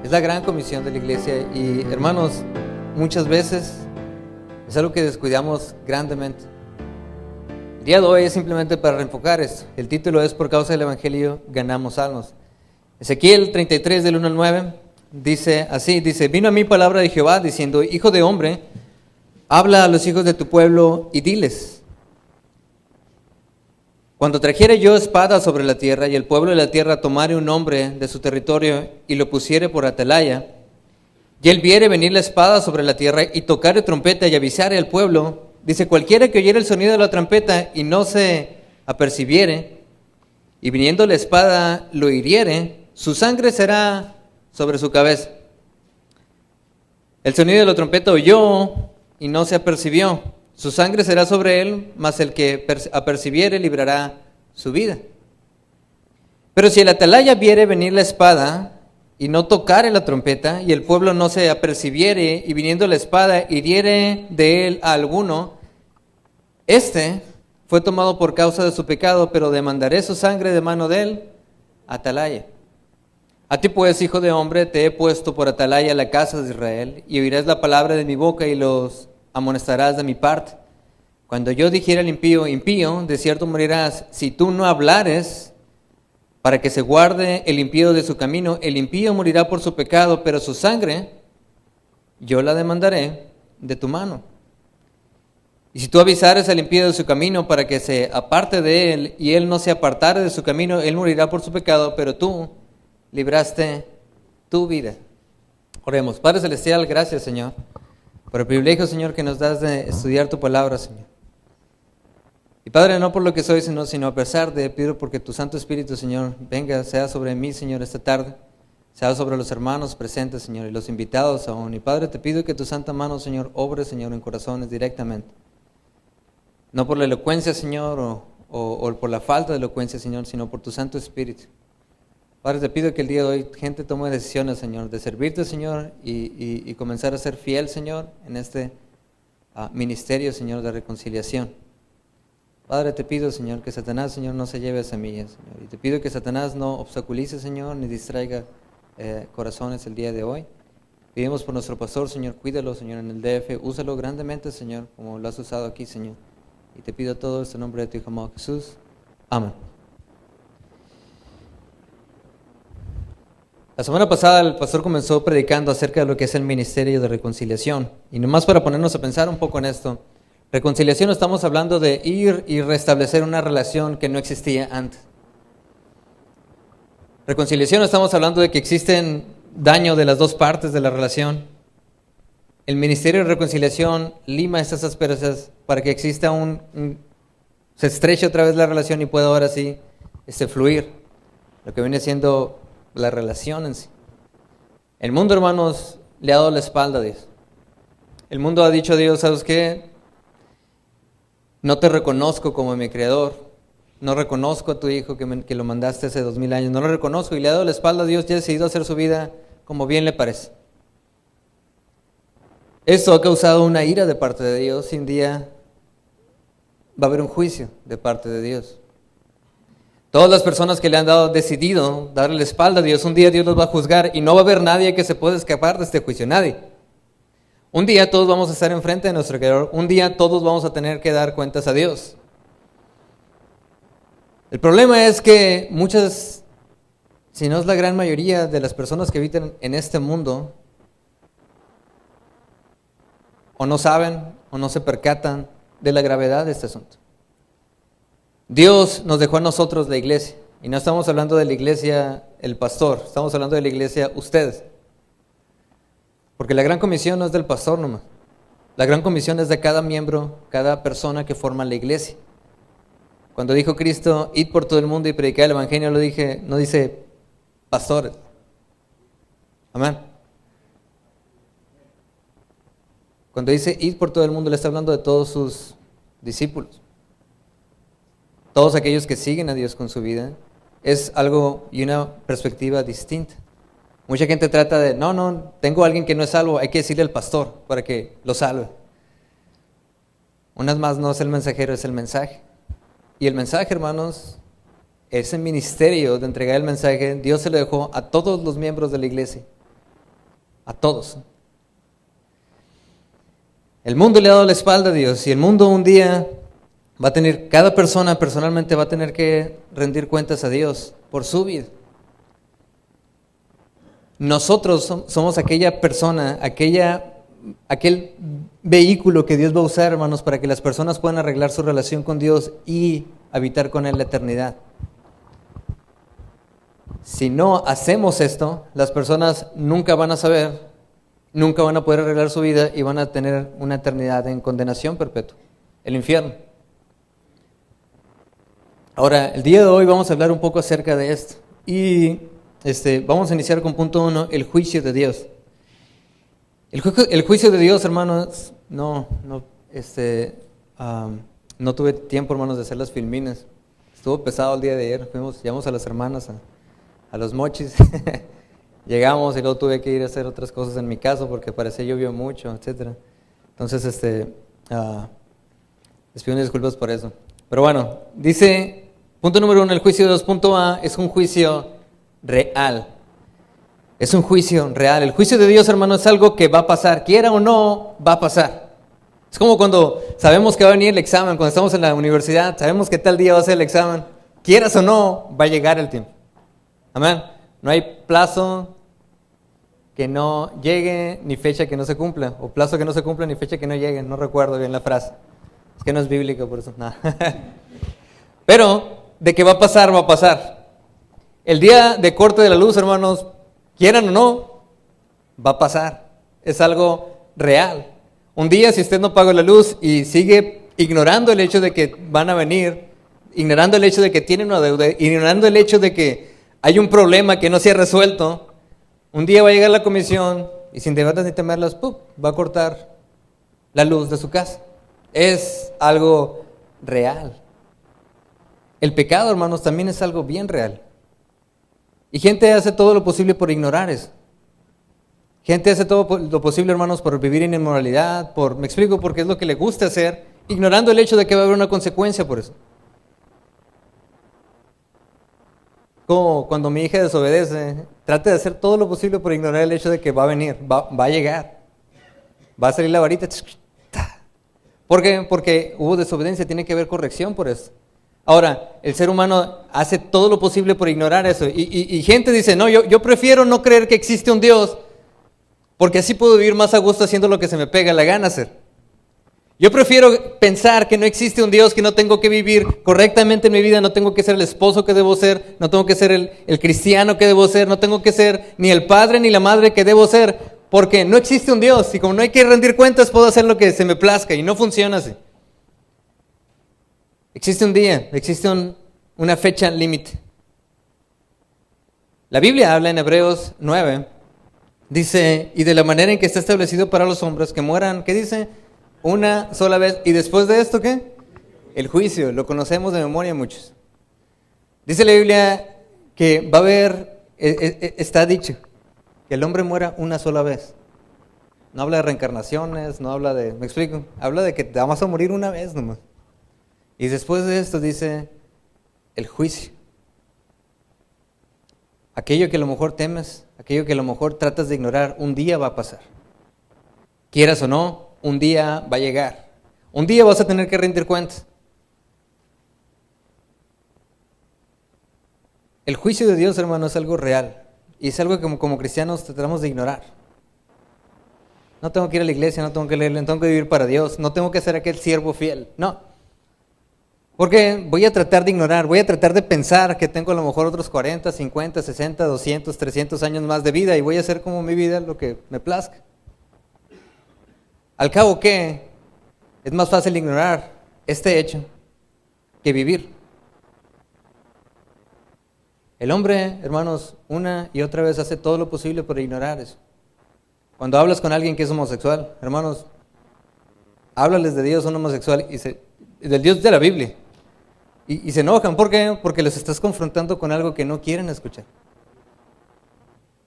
Es la gran comisión de la iglesia y, hermanos, muchas veces es algo que descuidamos grandemente. El día de hoy es simplemente para reenfocar esto. El título es: por causa del evangelio ganamos almas. Ezequiel 33 del 1 al 9 dice así, vino a mí palabra de Jehová diciendo: hijo de hombre, habla a los hijos de tu pueblo y diles: cuando trajere yo espada sobre la tierra y el pueblo de la tierra tomare un hombre de su territorio y lo pusiere por atalaya, y él viere venir la espada sobre la tierra y tocare trompeta y avisare al pueblo, dice: cualquiera que oyere el sonido de la trompeta y no se apercibiere, y viniendo la espada lo hiriere, su sangre será sobre su cabeza. El sonido de la trompeta oyó y no se apercibió. Su sangre será sobre él, mas el que apercibiere librará su vida. Pero si el atalaya viere venir la espada y no tocare la trompeta, y el pueblo no se apercibiere, y viniendo la espada hiriere de él a alguno, este fue tomado por causa de su pecado, pero demandaré su sangre de mano del atalaya. A ti pues, hijo de hombre, te he puesto por atalaya a la casa de Israel, y oirás la palabra de mi boca y los amonestarás de mi parte. Cuando yo dijera al impío: impío, de cierto morirás, si tú no hablares para que se guarde el impío de su camino, el impío morirá por su pecado, pero su sangre yo la demandaré de tu mano. Y si tú avisares al impío de su camino para que se aparte de él, y él no se apartare de su camino, él morirá por su pecado, pero tú libraste tu vida. Oremos. Padre Celestial, gracias, Señor, por el privilegio, Señor, que nos das de estudiar tu palabra, Señor. Y Padre, no por lo que soy, sino a pesar de, pido porque tu Santo Espíritu, Señor, venga, sea sobre mí, Señor, esta tarde, sea sobre los hermanos presentes, Señor, y los invitados aún. Y Padre, te pido que tu santa mano, Señor, obre, Señor, en corazones directamente. No por la elocuencia, Señor, o por la falta de elocuencia, Señor, sino por tu Santo Espíritu. Padre, te pido que el día de hoy gente tome decisiones, Señor, de servirte, Señor, y comenzar a ser fiel, Señor, en este ministerio, Señor, de reconciliación. Padre, te pido, Señor, que Satanás, Señor, no se lleve a semillas, Señor. Y te pido que Satanás no obstaculice, Señor, ni distraiga corazones el día de hoy. Pedimos por nuestro pastor, Señor, cuídalo, Señor, en el DF. Úsalo grandemente, Señor, como lo has usado aquí, Señor. Y te pido todo esto en nombre de tu Hijo amado Jesús. Amén. La semana pasada el pastor comenzó predicando acerca de lo que es el ministerio de reconciliación. Y nomás para ponernos a pensar un poco en esto, reconciliación, estamos hablando de ir y restablecer una relación que no existía antes. Reconciliación, estamos hablando de que existen daño de las dos partes de la relación. El ministerio de reconciliación lima estas asperezas para que exista se estreche otra vez la relación y pueda ahora sí fluir, lo que viene siendo la relación en sí. El mundo, hermanos, le ha dado la espalda a Dios. El mundo ha dicho a Dios: ¿sabes qué? No te reconozco como mi creador. No reconozco a tu hijo que lo mandaste hace 2000 años. No lo reconozco, y le ha dado la espalda a Dios y ha decidido hacer su vida como bien le parece. Esto ha causado una ira de parte de Dios, y un día va a haber un juicio de parte de Dios. Todas las personas que le han decidido darle la espalda a Dios, un día Dios los va a juzgar y no va a haber nadie que se pueda escapar de este juicio, nadie. Un día todos vamos a estar enfrente de nuestro Creador, un día todos vamos a tener que dar cuentas a Dios. El problema es que muchas, si no es la gran mayoría de las personas que habitan en este mundo, o no saben o no se percatan de la gravedad de este asunto. Dios nos dejó a nosotros la iglesia, y no estamos hablando de la iglesia el pastor, estamos hablando de la iglesia ustedes. Porque la gran comisión no es del pastor nomás, la gran comisión es de cada miembro, cada persona que forma la iglesia. Cuando dijo Cristo: id por todo el mundo y predicad el evangelio, no dice pastores. Amén. Cuando dice id por todo el mundo, le está hablando de todos sus discípulos. Todos aquellos que siguen a Dios con su vida. Es algo y una perspectiva distinta. Mucha gente trata de, no, tengo a alguien que no es salvo, hay que decirle al pastor para que lo salve. Unas más no es el mensajero, es el mensaje. Y el mensaje, hermanos, ese ministerio de entregar el mensaje, Dios se lo dejó a todos los miembros de la iglesia. a todos. El mundo le ha dado la espalda a Dios y el mundo un día va a tener, cada persona personalmente va a tener que rendir cuentas a Dios por su vida. Nosotros somos aquella persona, aquel vehículo que Dios va a usar, hermanos, para que las personas puedan arreglar su relación con Dios y habitar con Él la eternidad. Si no hacemos esto, las personas nunca van a saber, nunca van a poder arreglar su vida y van a tener una eternidad en condenación perpetua, el infierno. Ahora, el día de hoy vamos a hablar un poco acerca de esto y vamos a iniciar con punto 1, el juicio de Dios. El juicio de Dios, hermanos, no tuve tiempo, hermanos, de hacer las filminas. Estuvo pesado el día de ayer, llevamos a las hermanas a los mochis, llegamos y luego tuve que ir a hacer otras cosas en mi casa porque parecía llovió mucho, etc. Entonces, les pido disculpas por eso. Pero bueno, dice, punto número 1, el juicio de Dios, punto A, es un juicio real. Es un juicio real. El juicio de Dios, hermano, es algo que va a pasar, quiera o no, va a pasar. Es como cuando sabemos que va a venir el examen, cuando estamos en la universidad, sabemos que tal día va a ser el examen, quieras o no, va a llegar el tiempo. Amén. No hay plazo que no llegue, ni fecha que no se cumpla, o plazo que no se cumpla, ni fecha que no llegue. No recuerdo bien la frase. Es que no es bíblico, por eso. No. Pero, de que va a pasar, va a pasar. El día de corte de la luz, hermanos, quieran o no, va a pasar. Es algo real. Un día, si usted no paga la luz y sigue ignorando el hecho de que van a venir, ignorando el hecho de que tienen una deuda, ignorando el hecho de que hay un problema que no se ha resuelto, un día va a llegar la comisión y sin deberlas ni temerlas, va a cortar la luz de su casa. Es algo real. El pecado, hermanos, también es algo bien real. Y gente hace todo lo posible por ignorar eso. Gente hace todo lo posible, hermanos, por vivir en inmoralidad, me explico, porque es lo que le gusta hacer, ignorando el hecho de que va a haber una consecuencia por eso. Como cuando mi hija desobedece, trate de hacer todo lo posible por ignorar el hecho de que va a venir, va a llegar, va a salir la varita. ¿Por qué? Porque hubo desobediencia, tiene que haber corrección por eso. Ahora, el ser humano hace todo lo posible por ignorar eso. Y gente dice, no, yo prefiero no creer que existe un Dios, porque así puedo vivir más a gusto haciendo lo que se me pega la gana hacer. Yo prefiero pensar que no existe un Dios, que no tengo que vivir correctamente en mi vida, no tengo que ser el esposo que debo ser, no tengo que ser el cristiano que debo ser, no tengo que ser ni el padre ni la madre que debo ser, porque no existe un Dios y como no hay que rendir cuentas puedo hacer lo que se me plazca y no funciona así. Existe un día, existe una fecha límite. La Biblia habla en Hebreos 9, dice, y de la manera en que está establecido para los hombres que mueran, ¿qué dice? Una sola vez. ¿Y después de esto qué? El juicio. Lo conocemos de memoria muchos. Dice la Biblia que va a haber, está dicho, que el hombre muera una sola vez. No habla de reencarnaciones, no habla de, ¿me explico? Habla de que te vamos a morir una vez nomás. Y después de esto dice el juicio. Aquello que a lo mejor temes, aquello que a lo mejor tratas de ignorar, un día va a pasar. Quieras o no, un día va a llegar. Un día vas a tener que rendir cuentas. El juicio de Dios, hermano, es algo real. Y es algo que como cristianos tratamos de ignorar. No tengo que ir a la iglesia, no tengo que leer, no tengo que vivir para Dios, no tengo que ser aquel siervo fiel. No. Porque voy a tratar de ignorar, voy a tratar de pensar que tengo a lo mejor otros 40, 50, 60, 200, 300 años más de vida y voy a hacer como mi vida lo que me plazca. Al cabo que es más fácil ignorar este hecho que vivir. El hombre, hermanos, una y otra vez hace todo lo posible por ignorar eso. Cuando hablas con alguien que es homosexual, hermanos, háblales de Dios, un homosexual, del Dios de la Biblia. Y se enojan. ¿Por qué? Porque los estás confrontando con algo que no quieren escuchar.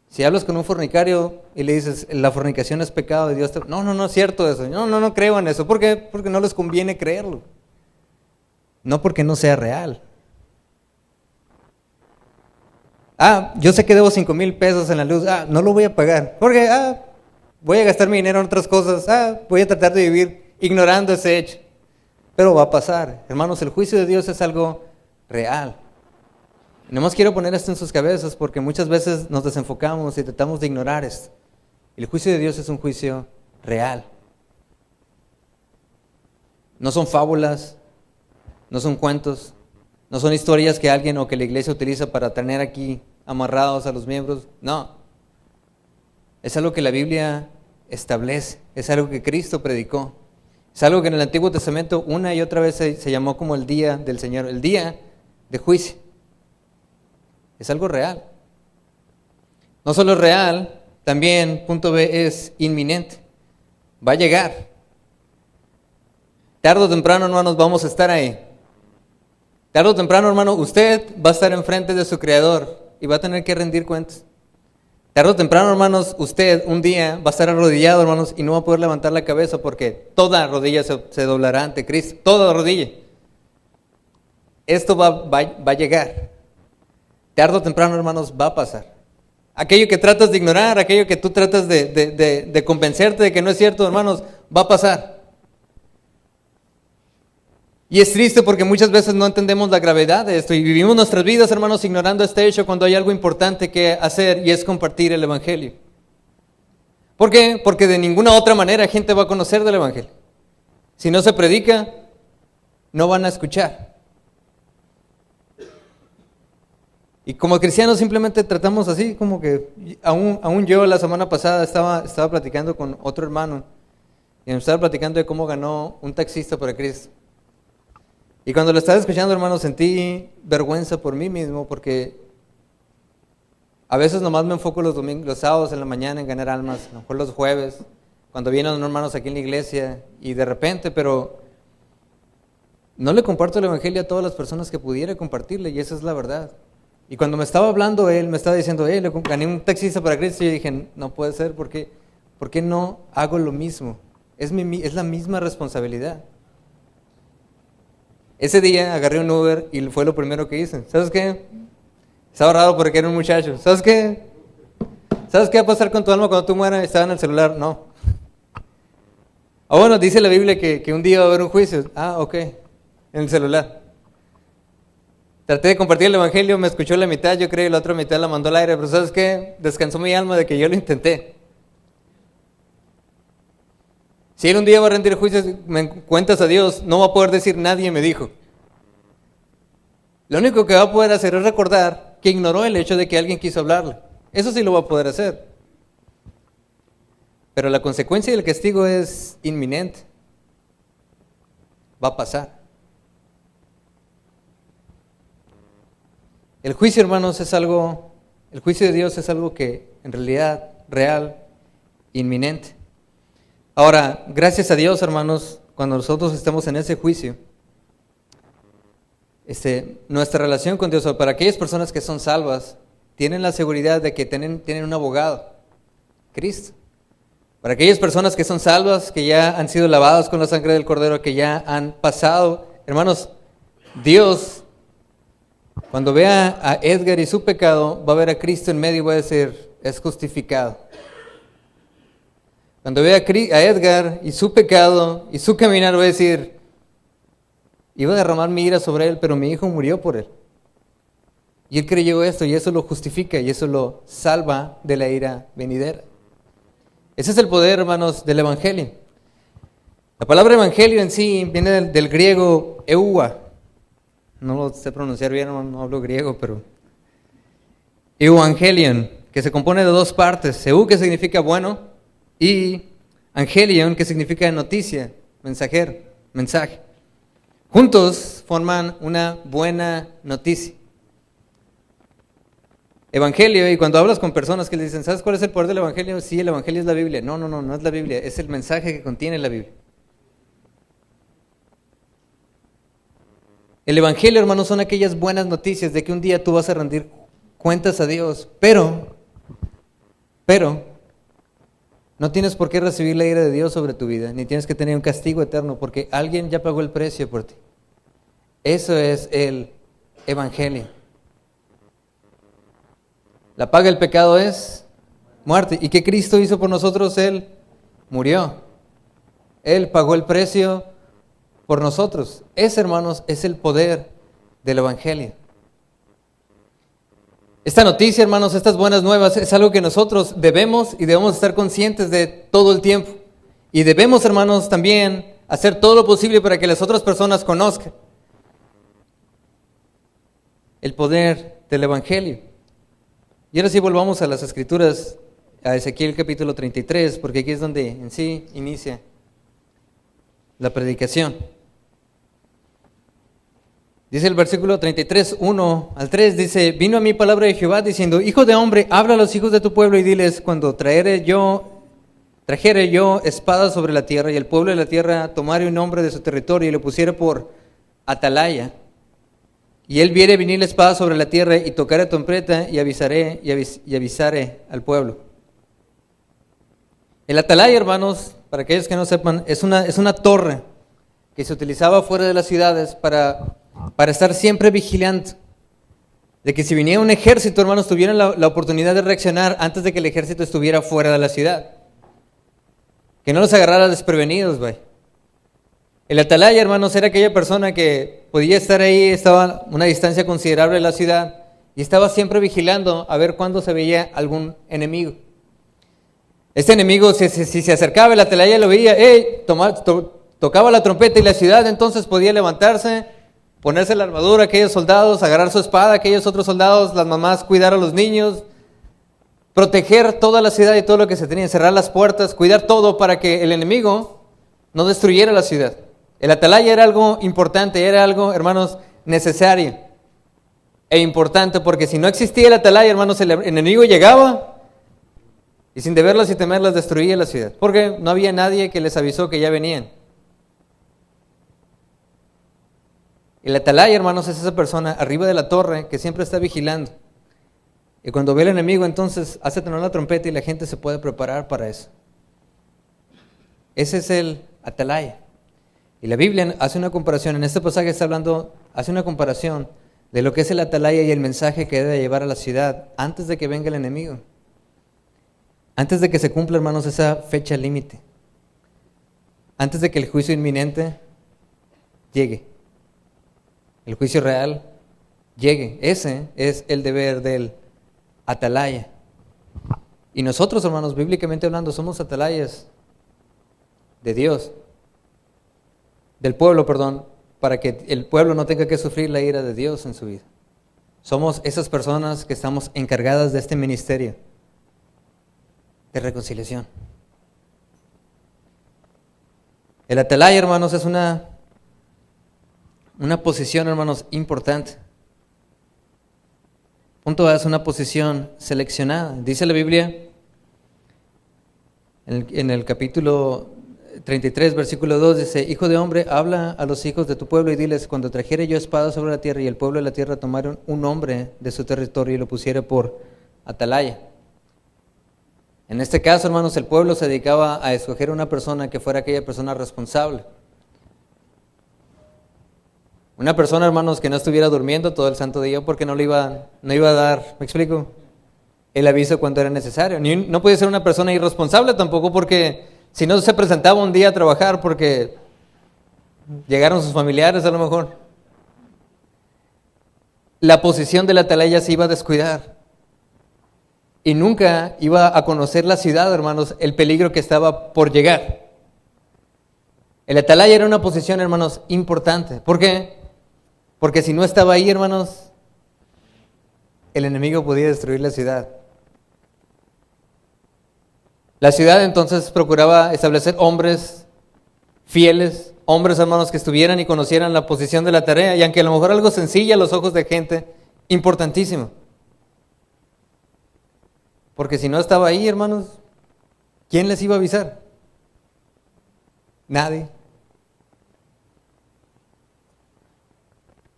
Si hablas con un fornicario y le dices, la fornicación es pecado de Dios, no es cierto eso, no creo en eso. ¿Por qué? Porque no les conviene creerlo. No porque no sea real. Yo sé que debo 5,000 pesos en la luz, no lo voy a pagar. ¿Por qué? voy a gastar mi dinero en otras cosas, voy a tratar de vivir ignorando ese hecho. Pero va a pasar. Hermanos, el juicio de Dios es algo real. Y nomás quiero poner esto en sus cabezas porque muchas veces nos desenfocamos y tratamos de ignorar esto. El juicio de Dios es un juicio real. No son fábulas, no son cuentos, no son historias que alguien o que la iglesia utiliza para tener aquí amarrados a los miembros. No. Es algo que la Biblia establece, es algo que Cristo predicó. Es algo que en el Antiguo Testamento una y otra vez se llamó como el día del Señor, el día de juicio. Es algo real. No solo es real, también, punto B, es inminente. Va a llegar. Tarde o temprano, hermanos, vamos a estar ahí. Tarde o temprano, hermano, usted va a estar enfrente de su Creador y va a tener que rendir cuentas. Tarde o temprano, hermanos, usted un día va a estar arrodillado, hermanos, y no va a poder levantar la cabeza porque toda rodilla se doblará ante Cristo. Toda rodilla. Esto va a llegar. Tarde o temprano, hermanos, va a pasar. Aquello que tratas de ignorar, aquello que tú tratas de convencerte de que no es cierto, hermanos, va a pasar. Y es triste porque muchas veces no entendemos la gravedad de esto y vivimos nuestras vidas, hermanos, ignorando este hecho cuando hay algo importante que hacer y es compartir el Evangelio. ¿Por qué? Porque de ninguna otra manera gente va a conocer del Evangelio. Si no se predica, no van a escuchar. Y como cristianos simplemente tratamos así, como que aún yo la semana pasada estaba platicando con otro hermano y nos estaba platicando de cómo ganó un taxista para Cristo. Y cuando lo estaba escuchando, hermano, sentí vergüenza por mí mismo porque a veces nomás me enfoco los sábados en la mañana en ganar almas, a lo mejor los jueves, cuando vienen los hermanos aquí en la iglesia y de repente, pero no le comparto el Evangelio a todas las personas que pudiera compartirle y esa es la verdad. Y cuando me estaba hablando él, me estaba diciendo, le gané un taxista para Cristo y yo dije, no puede ser, ¿por qué no hago lo mismo? Es la misma responsabilidad. Ese día agarré un Uber y fue lo primero que hice. ¿Sabes qué? Estaba raro porque era un muchacho. ¿Sabes qué? ¿Sabes qué va a pasar con tu alma cuando tú mueras? Estaba en el celular. No. Bueno, dice la Biblia que un día va a haber un juicio. Ok. En el celular. Traté de compartir el Evangelio, me escuchó la mitad, yo creo, y la otra mitad la mandó al aire. Pero ¿sabes qué? Descansó mi alma de que yo lo intenté. Si él un día va a rendir juicios, me cuentas a Dios, no va a poder decir nadie me dijo. Lo único que va a poder hacer es recordar que ignoró el hecho de que alguien quiso hablarle. Eso sí lo va a poder hacer. Pero la consecuencia del castigo es inminente. Va a pasar. El juicio, hermanos, el juicio de Dios es algo que en realidad, real, inminente. Ahora, gracias a Dios, hermanos, cuando nosotros estamos en ese juicio, nuestra relación con Dios, para aquellas personas que son salvas, tienen la seguridad de que tienen un abogado, Cristo. Para aquellas personas que son salvas, que ya han sido lavadas con la sangre del Cordero, que ya han pasado, hermanos, Dios, cuando vea a Edgar y su pecado, va a ver a Cristo en medio y va a decir, es justificado. Cuando vea a Edgar y su pecado y su caminar, va a decir, iba a derramar mi ira sobre él, pero mi hijo murió por él. Y él creyó esto y eso lo justifica y eso lo salva de la ira venidera. Ese es el poder, hermanos, del Evangelio. La palabra Evangelio en sí viene del griego eua. No lo sé pronunciar bien, no hablo griego, pero Evangelion, que se compone de dos partes. Eu, que significa bueno, y Angelion, que significa noticia, mensajero, mensaje. Juntos forman una buena noticia. Evangelio, y cuando hablas con personas que le dicen, ¿sabes cuál es el poder del Evangelio? Sí, el Evangelio es la Biblia. No es la Biblia, es el mensaje que contiene la Biblia. El Evangelio, hermanos, son aquellas buenas noticias de que un día tú vas a rendir cuentas a Dios, pero no tienes por qué recibir la ira de Dios sobre tu vida, ni tienes que tener un castigo eterno, porque alguien ya pagó el precio por ti. Eso es el Evangelio. La paga del pecado es muerte. ¿Y qué Cristo hizo por nosotros? Él murió. Él pagó el precio por nosotros. Ese, hermanos, es el poder del Evangelio. Esta noticia, hermanos, estas buenas nuevas es algo que nosotros debemos estar conscientes de todo el tiempo. Y debemos, hermanos, también hacer todo lo posible para que las otras personas conozcan el poder del Evangelio. Y ahora sí volvamos a las Escrituras, a Ezequiel capítulo 33, porque aquí es donde en sí inicia la predicación. Dice el versículo 33, 1 al 3, dice: vino a mí palabra de Jehová diciendo: hijo de hombre, habla a los hijos de tu pueblo y diles, cuando trajere yo espada sobre la tierra, y el pueblo de la tierra tomare un hombre de su territorio y lo pusiera por atalaya, y él viere venir la espada sobre la tierra y tocare trompeta, y avisare al pueblo. El atalaya, hermanos, para aquellos que no sepan, es una torre que se utilizaba fuera de las ciudades para estar siempre vigilando, de que si venía un ejército, hermanos, tuvieran la oportunidad de reaccionar antes de que el ejército estuviera fuera de la ciudad, que no los agarrara desprevenidos, güey. El atalaya, hermanos, era aquella persona que podía estar ahí, estaba a una distancia considerable de la ciudad y estaba siempre vigilando a ver cuándo se veía algún enemigo. Este enemigo, si se acercaba, el atalaya lo veía, tocaba la trompeta y la ciudad entonces podía levantarse, ponerse la armadura, aquellos soldados, agarrar su espada, aquellos otros soldados, las mamás cuidar a los niños, proteger toda la ciudad y todo lo que se tenía, cerrar las puertas, cuidar todo para que el enemigo no destruyera la ciudad. El atalaya era algo importante, era algo, hermanos, necesario e importante, porque si no existía el atalaya, hermanos, el enemigo llegaba y sin deberlas y temerlas destruía la ciudad, porque no había nadie que les avisó que ya venían. El atalaya, hermanos, es esa persona arriba de la torre que siempre está vigilando. Y cuando ve al enemigo, entonces hace sonar la trompeta y la gente se puede preparar para eso. Ese es el atalaya. Y la Biblia hace una comparación, en este pasaje hace una comparación de lo que es el atalaya y el mensaje que debe llevar a la ciudad antes de que venga el enemigo. Antes de que se cumpla, hermanos, esa fecha límite. Antes de que el juicio inminente llegue. El juicio real llegue. Ese es el deber del atalaya. Y nosotros, hermanos, bíblicamente hablando, somos atalayas de Dios, del pueblo, para que el pueblo no tenga que sufrir la ira de Dios en su vida. Somos esas personas que estamos encargadas de este ministerio de reconciliación. El atalaya, hermanos, es una posición, hermanos, importante. Punto A, es una posición seleccionada. Dice la Biblia en el capítulo 33, versículo 2, dice: hijo de hombre, habla a los hijos de tu pueblo y diles, cuando trajere yo espada sobre la tierra y el pueblo de la tierra tomara un hombre de su territorio y lo pusiera por atalaya. En este caso, hermanos, el pueblo se dedicaba a escoger una persona que fuera aquella persona responsable. Una persona, hermanos, que no estuviera durmiendo todo el santo día porque no iba a dar, ¿me explico?, el aviso cuando era necesario. No podía ser una persona irresponsable tampoco, porque si no se presentaba un día a trabajar porque llegaron sus familiares a lo mejor. La posición del atalaya se iba a descuidar. Y nunca iba a conocer la ciudad, hermanos, el peligro que estaba por llegar. El atalaya era una posición, hermanos, importante. ¿Por qué? Porque si no estaba ahí, hermanos, el enemigo podía destruir la ciudad. La ciudad entonces procuraba establecer hombres fieles, hombres, hermanos, que estuvieran y conocieran la posición de la tarea, y aunque a lo mejor algo sencillo a los ojos de gente, importantísimo. Porque si no estaba ahí, hermanos, ¿quién les iba a avisar? Nadie.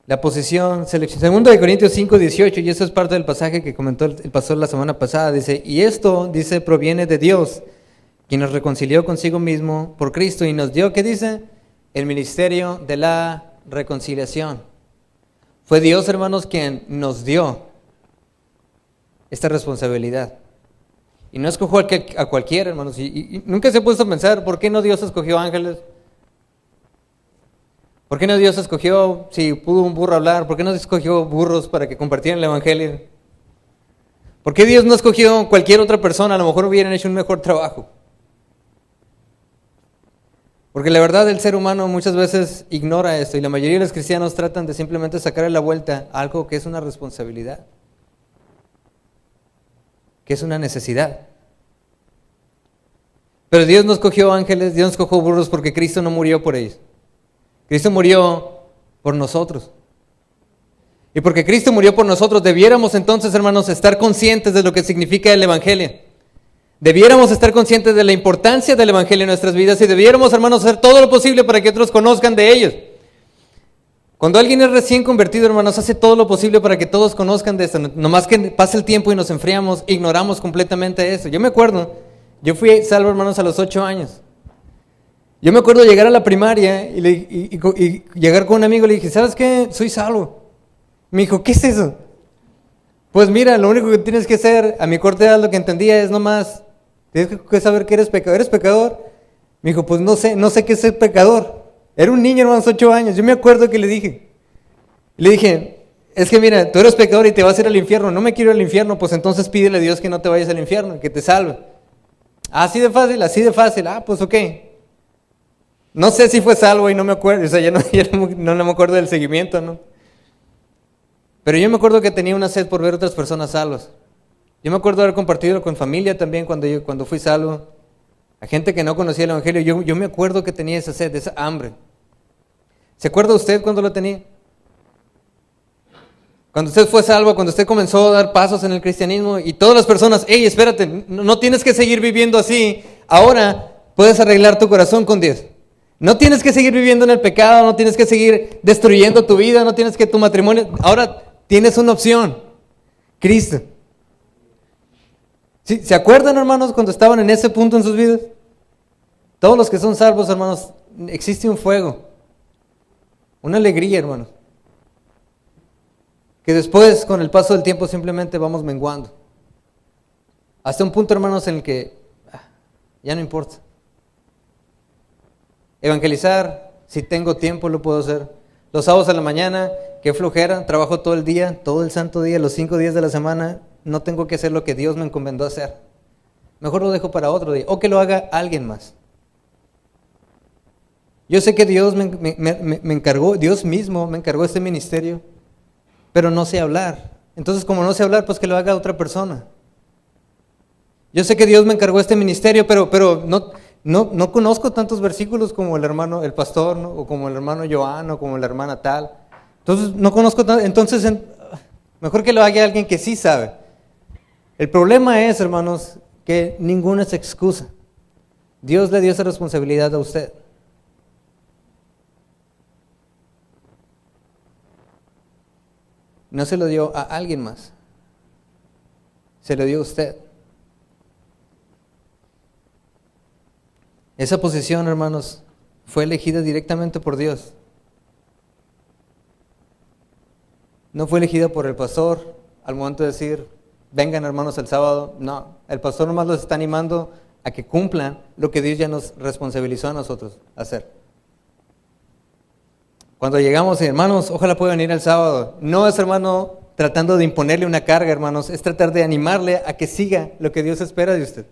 La posición seleccionada. 2 Corintios 5, 18, y eso es parte del pasaje que comentó el pastor la semana pasada. Dice: y esto, dice, proviene de Dios, quien nos reconcilió consigo mismo por Cristo y nos dio, ¿qué dice? El ministerio de la reconciliación. Fue Dios, hermanos, quien nos dio esta responsabilidad. Y no escogió a cualquiera, hermanos. Y nunca se ha puesto a pensar, ¿por qué no Dios escogió ángeles? ¿Por qué no Dios escogió, si pudo un burro hablar, por qué no escogió burros para que compartieran el evangelio? ¿Por qué Dios no escogió cualquier otra persona? A lo mejor hubieran hecho un mejor trabajo. Porque la verdad el ser humano muchas veces ignora esto y la mayoría de los cristianos tratan de simplemente sacarle la vuelta a algo que es una responsabilidad, que es una necesidad. Pero Dios no escogió ángeles, Dios no escogió burros porque Cristo no murió por ellos. Cristo murió por nosotros. Y porque Cristo murió por nosotros, debiéramos entonces, hermanos, estar conscientes de lo que significa el evangelio. Debiéramos estar conscientes de la importancia del evangelio en nuestras vidas y debiéramos, hermanos, hacer todo lo posible para que otros conozcan de ellos. Cuando alguien es recién convertido, hermanos, hace todo lo posible para que todos conozcan de esto. Nomás que pase el tiempo y nos enfriamos, ignoramos completamente eso. Yo me acuerdo, yo fui salvo, hermanos, a los 8 años. Yo me acuerdo llegar a la primaria y llegar con un amigo y le dije, ¿sabes qué? Soy salvo. Me dijo, ¿qué es eso? Pues mira, lo único que tienes que hacer, a mi corta edad lo que entendía es nomás, tienes que saber que eres pecador. ¿Eres pecador? Me dijo, pues no sé qué es ser pecador. Era un niño, hermanos, 8 años. Yo me acuerdo que le dije, es que mira, tú eres pecador y te vas a ir al infierno. No me quiero ir al infierno, pues entonces pídele a Dios que no te vayas al infierno, que te salve. Así de fácil. Pues ok. No sé si fue salvo y no me acuerdo, o sea, ya no me acuerdo del seguimiento, ¿no? Pero yo me acuerdo que tenía una sed por ver otras personas salvas. Yo me acuerdo haber compartido con familia también cuando fui salvo. A gente que no conocía el evangelio, yo me acuerdo que tenía esa sed, esa hambre. ¿Se acuerda usted cuando lo tenía? Cuando usted fue salvo, cuando usted comenzó a dar pasos en el cristianismo y todas las personas, hey, espérate, no tienes que seguir viviendo así. Ahora puedes arreglar tu corazón con Dios. No tienes que seguir viviendo en el pecado, no tienes que seguir destruyendo tu vida, no tienes que tu matrimonio. Ahora tienes una opción, Cristo. ¿Sí? ¿Se acuerdan, hermanos, cuando estaban en ese punto en sus vidas? Todos los que son salvos, hermanos, existe un fuego, una alegría, hermanos, que después, con el paso del tiempo, simplemente vamos menguando. Hasta un punto, hermanos, en el que ya no importa. Evangelizar, si tengo tiempo lo puedo hacer. Los sábados a la mañana, qué flojera, trabajo todo el día, todo el santo día, los 5 días de la semana, no tengo que hacer lo que Dios me encomendó hacer. Mejor lo dejo para otro día, o que lo haga alguien más. Yo sé que Dios me encargó, Dios mismo me encargó este ministerio, pero no sé hablar. Entonces, como no sé hablar, pues que lo haga otra persona. Yo sé que Dios me encargó este ministerio, pero no conozco tantos versículos como el pastor, ¿no? O como el hermano Joan, o como la hermana tal. Entonces, no conozco tanto, entonces mejor que lo haga alguien que sí sabe. El problema es, hermanos, que ninguna es excusa. Dios le dio esa responsabilidad a usted. No se lo dio a alguien más. Se lo dio a usted. Esa posición, hermanos, fue elegida directamente por Dios. No fue elegida por el pastor al momento de decir, vengan hermanos el sábado. No, el pastor nomás los está animando a que cumplan lo que Dios ya nos responsabilizó a nosotros hacer. Cuando llegamos, hermanos, ojalá puedan venir el sábado. No es, hermano, tratando de imponerle una carga, hermanos, es tratar de animarle a que siga lo que Dios espera de usted.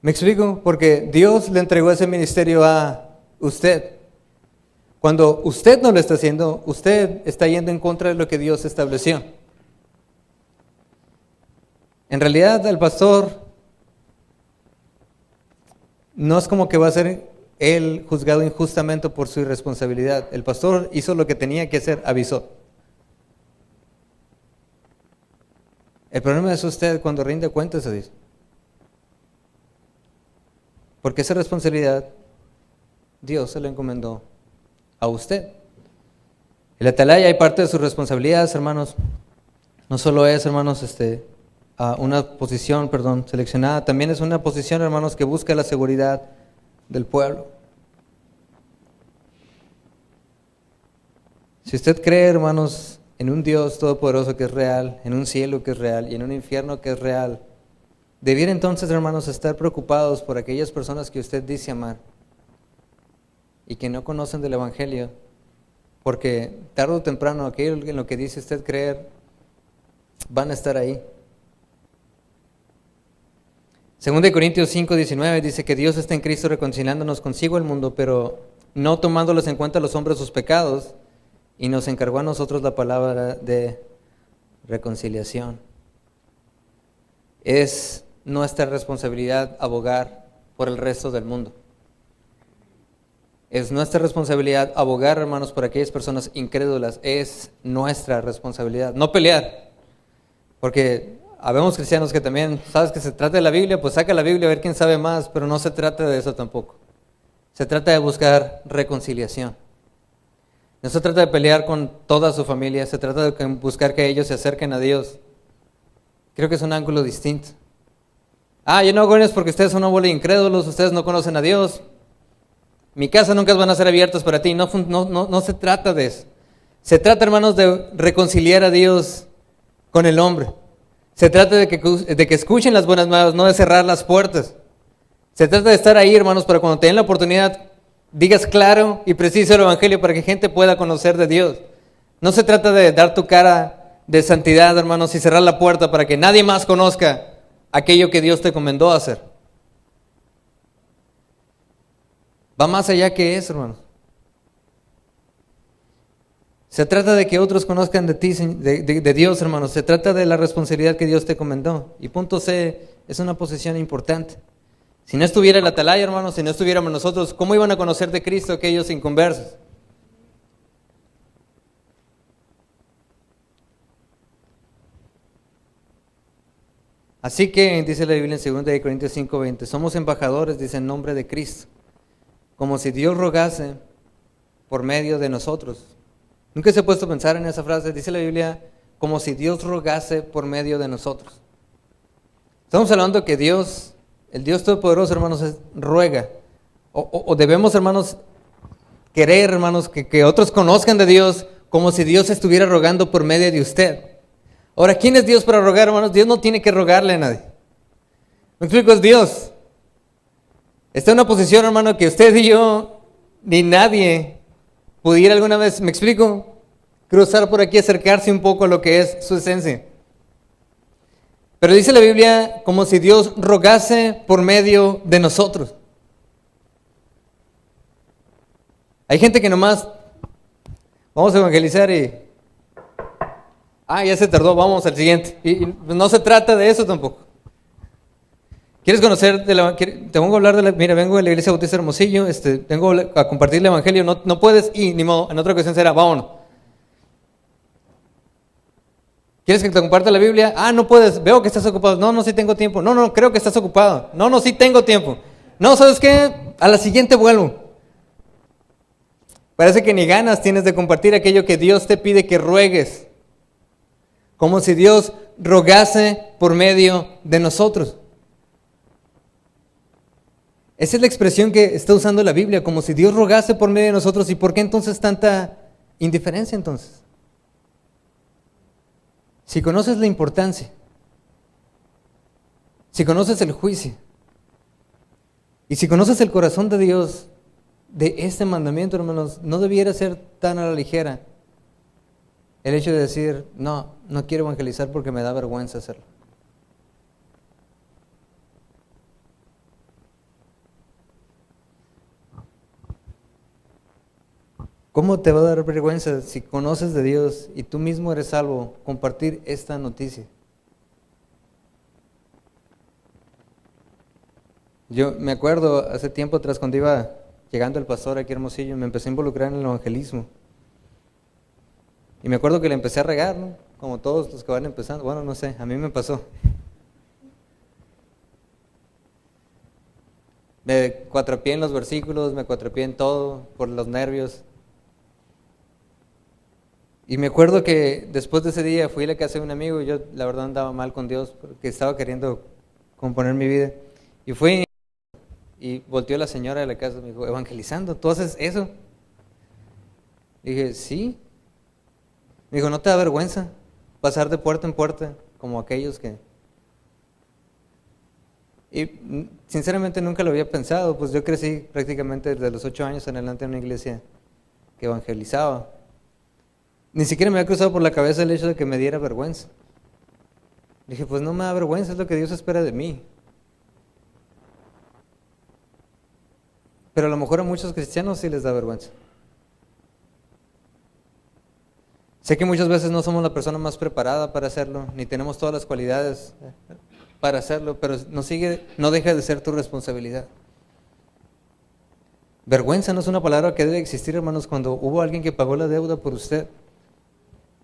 ¿Me explico? Porque Dios le entregó ese ministerio a usted. Cuando usted no lo está haciendo, usted está yendo en contra de lo que Dios estableció. En realidad, el pastor no es como que va a ser él juzgado injustamente por su irresponsabilidad. El pastor hizo lo que tenía que hacer, avisó. El problema es usted cuando rinde cuentas a Dios. Porque esa responsabilidad Dios se la encomendó a usted. El atalaya hay parte de sus responsabilidades, hermanos. No solo es, hermanos, una posición, seleccionada. También es una posición, hermanos, que busca la seguridad del pueblo. Si usted cree, hermanos, en un Dios todopoderoso que es real, en un cielo que es real y en un infierno que es real, debiera entonces, hermanos, estar preocupados por aquellas personas que usted dice amar y que no conocen del Evangelio, porque tarde o temprano aquello en lo que dice usted creer van a estar ahí. 2 Corintios 5:19 dice que Dios está en Cristo reconciliándonos consigo el mundo, pero no tomándolos en cuenta a los hombres sus pecados, y nos encargó a nosotros la palabra de reconciliación. Es nuestra responsabilidad abogar por el resto del mundo. Es nuestra responsabilidad abogar, hermanos, por aquellas personas incrédulas. Es nuestra responsabilidad. No pelear, porque habemos cristianos que también, sabes que se trata de la Biblia, pues saca la Biblia a ver quién sabe más, pero no se trata de eso tampoco. Se trata de buscar reconciliación. No se trata de pelear con toda su familia, se trata de buscar que ellos se acerquen a Dios. Creo que es un ángulo distinto. Yo no hago eso porque ustedes son una bola de incrédulos, ustedes no conocen a Dios. Mi casa nunca van a ser abiertas para ti. No se trata de eso. Se trata, hermanos, de reconciliar a Dios con el hombre. Se trata de que escuchen las buenas nuevas, no de cerrar las puertas. Se trata de estar ahí, hermanos, para cuando tengan la oportunidad, digas claro y preciso el Evangelio para que gente pueda conocer de Dios. No se trata de dar tu cara de santidad, hermanos, y cerrar la puerta para que nadie más conozca aquello que Dios te encomendó a hacer. Va más allá que eso, hermanos. Se trata de que otros conozcan de ti, de Dios, hermanos. Se trata de la responsabilidad que Dios te encomendó. Y punto C es una posición importante. Si no estuviera el atalaya, hermanos, si no estuviéramos nosotros, ¿cómo iban a conocer de Cristo aquellos inconversos? Así que, dice la Biblia en 2 Corintios 5:20, somos embajadores, dice, en nombre de Cristo, como si Dios rogase por medio de nosotros. Nunca se ha puesto a pensar en esa frase, dice la Biblia, como si Dios rogase por medio de nosotros. Estamos hablando que Dios, el Dios Todopoderoso, hermanos, ruega. O debemos, hermanos, querer, hermanos, que otros conozcan de Dios como si Dios estuviera rogando por medio de usted. Ahora, ¿quién es Dios para rogar, hermanos? Dios no tiene que rogarle a nadie. ¿Me explico? Es Dios. Está en una posición, hermano, que usted y yo, ni nadie pudiera alguna vez, ¿me explico? Cruzar por aquí, acercarse un poco a lo que es su esencia. Pero dice la Biblia como si Dios rogase por medio de nosotros. Hay gente que nomás, vamos a evangelizar y, ya se tardó, vamos al siguiente. Y no se trata de eso tampoco. ¿Quieres conocer? Te vengo a hablar mira, vengo de la Iglesia Bautista Hermosillo, vengo a compartir el Evangelio, no puedes ir, ni modo, en otra ocasión será, vámonos. ¿Quieres que te comparta la Biblia? No puedes, veo que estás ocupado. No, sí tengo tiempo. No, creo que estás ocupado. No, sí tengo tiempo. No, ¿sabes qué? A la siguiente vuelvo. Parece que ni ganas tienes de compartir aquello que Dios te pide que ruegues. Como si Dios rogase por medio de nosotros. Esa es la expresión que está usando la Biblia, como si Dios rogase por medio de nosotros. ¿Y por qué entonces tanta indiferencia entonces? Si conoces la importancia, si conoces el juicio, y si conoces el corazón de Dios de este mandamiento, hermanos, no debiera ser tan a la ligera el hecho de decir, no quiero evangelizar porque me da vergüenza hacerlo. ¿Cómo te va a dar vergüenza si conoces de Dios y tú mismo eres salvo compartir esta noticia? Yo me acuerdo hace tiempo atrás cuando iba llegando el pastor aquí a Hermosillo, me empecé a involucrar en el evangelismo. Y me acuerdo que le empecé a regar, ¿no? Como todos los que van empezando. Bueno, no sé, a mí me pasó. Me cuatrapié en los versículos, me cuatrapié en todo por los nervios. Y me acuerdo que después de ese día fui a la casa de un amigo y yo la verdad andaba mal con Dios porque estaba queriendo componer mi vida. Y fui y volteó la señora de la casa y me dijo, evangelizando, ¿tú haces eso? Dije, sí. Me dijo, ¿no te da vergüenza pasar de puerta en puerta como aquellos que... Y sinceramente nunca lo había pensado, pues yo crecí prácticamente desde los 8 años en adelante en una iglesia que evangelizaba. Ni siquiera me había cruzado por la cabeza el hecho de que me diera vergüenza. Dije, pues no me da vergüenza, es lo que Dios espera de mí. Pero a lo mejor a muchos cristianos sí les da vergüenza. Sé que muchas veces no somos la persona más preparada para hacerlo, ni tenemos todas las cualidades para hacerlo, pero no deja de ser tu responsabilidad. Vergüenza no es una palabra que debe existir, hermanos, cuando hubo alguien que pagó la deuda por usted.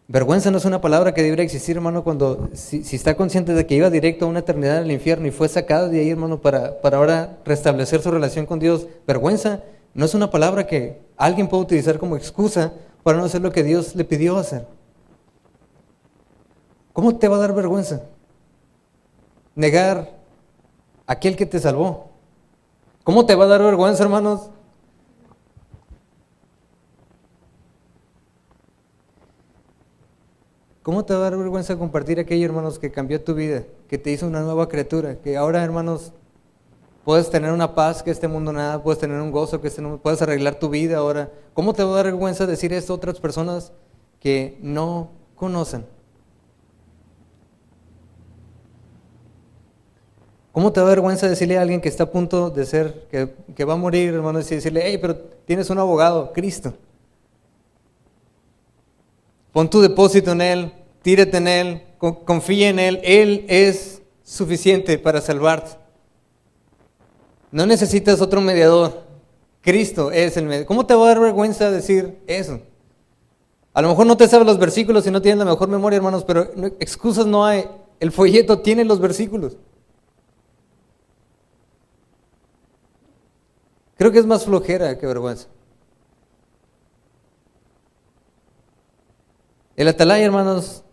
Vergüenza no es una palabra que debería existir, hermano, cuando si está consciente de que iba directo a una eternidad en el infierno y fue sacado de ahí, hermano, para ahora restablecer su relación con Dios. Vergüenza no es una palabra que alguien pueda utilizar como excusa para no hacer lo que Dios le pidió hacer. ¿Cómo te va a dar vergüenza negar a aquel que te salvó? ¿Cómo te va a dar vergüenza, hermanos? ¿Cómo te va a dar vergüenza compartir aquello, hermanos, que cambió tu vida, que te hizo una nueva criatura, que ahora, hermanos, puedes tener una paz que este mundo nada, puedes tener un gozo que este mundo, puedes arreglar tu vida ahora? ¿Cómo te va a dar vergüenza decir esto a otras personas que no conocen? ¿Cómo te da vergüenza decirle a alguien que está a punto de ser, que va a morir, hermano, y decirle, hey, pero tienes un abogado, Cristo? Pon tu depósito en Él, tírate en Él, confía en Él es suficiente para salvarte. No necesitas otro mediador, Cristo es el mediador. ¿Cómo te va a dar vergüenza decir eso? A lo mejor no te sabes los versículos y no tienes la mejor memoria, hermanos, pero excusas no hay. El folleto tiene los versículos. Creo que es más flojera que vergüenza. El atalaya, hermanos,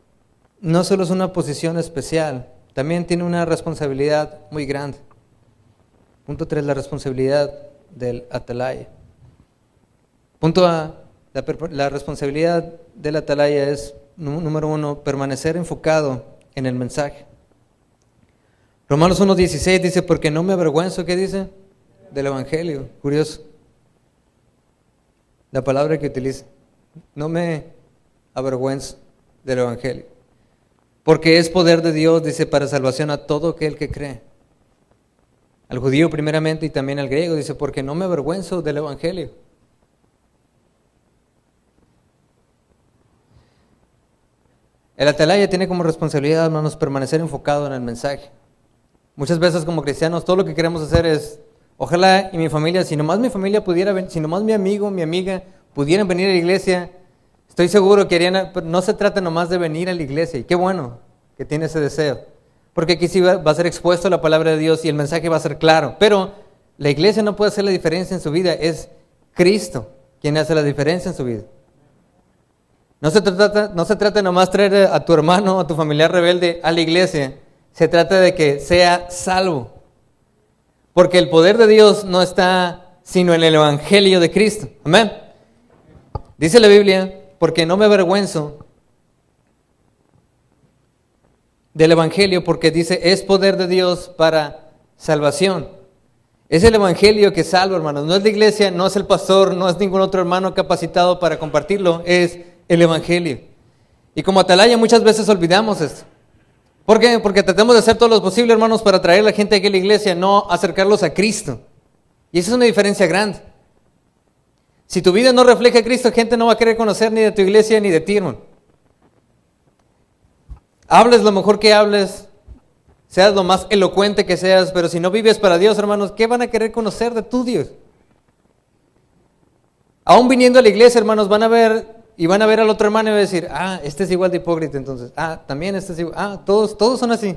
no solo es una posición especial, también tiene una responsabilidad muy grande. Punto 3, la responsabilidad del atalaya. Punto A, la responsabilidad del atalaya es, número 1, permanecer enfocado en el mensaje. Romanos 1:16 dice, porque no me avergüenzo, ¿qué dice? Del Evangelio. Curioso. La palabra que utiliza. No me avergüenzo del Evangelio. Porque es poder de Dios, dice, para salvación a todo aquel que cree. Al judío primeramente y también al griego, dice, porque no me avergüenzo del Evangelio. El atalaya tiene como responsabilidad, hermanos, permanecer enfocado en el mensaje. Muchas veces como cristianos, todo lo que queremos hacer es, ojalá y mi familia, si nomás mi familia pudiera, si nomás mi amigo, mi amiga pudieran venir a la iglesia, estoy seguro que harían, pero no se trata nomás de venir a la iglesia, y qué bueno que tiene ese deseo, porque aquí sí va a ser expuesto la palabra de Dios y el mensaje va a ser claro, pero la iglesia no puede hacer la diferencia en su vida, es Cristo quien hace la diferencia en su vida. No se trata nomás traer a tu hermano, a tu familiar rebelde a la iglesia, se trata de que sea salvo. Porque el poder de Dios no está sino en el Evangelio de Cristo. Amén. Dice la Biblia, porque no me avergüenzo del Evangelio, porque dice, es poder de Dios para salvación. Es el Evangelio que salva, hermanos. No es la iglesia, no es el pastor, no es ningún otro hermano capacitado para compartirlo, es el Evangelio. Y como atalaya muchas veces olvidamos esto. ¿Por qué? Porque tratamos de hacer todo lo posible, hermanos, para traer a la gente aquí a la iglesia, no acercarlos a Cristo. Y esa es una diferencia grande. Si tu vida no refleja a Cristo, gente no va a querer conocer ni de tu iglesia ni de ti, hermano. Hables lo mejor que hables, seas lo más elocuente que seas, pero si no vives para Dios, hermanos, ¿qué van a querer conocer de tu Dios? Aún viniendo a la iglesia, hermanos, van a ver al otro hermano y van a decir, este es igual de hipócrita entonces, también este es igual, todos son así.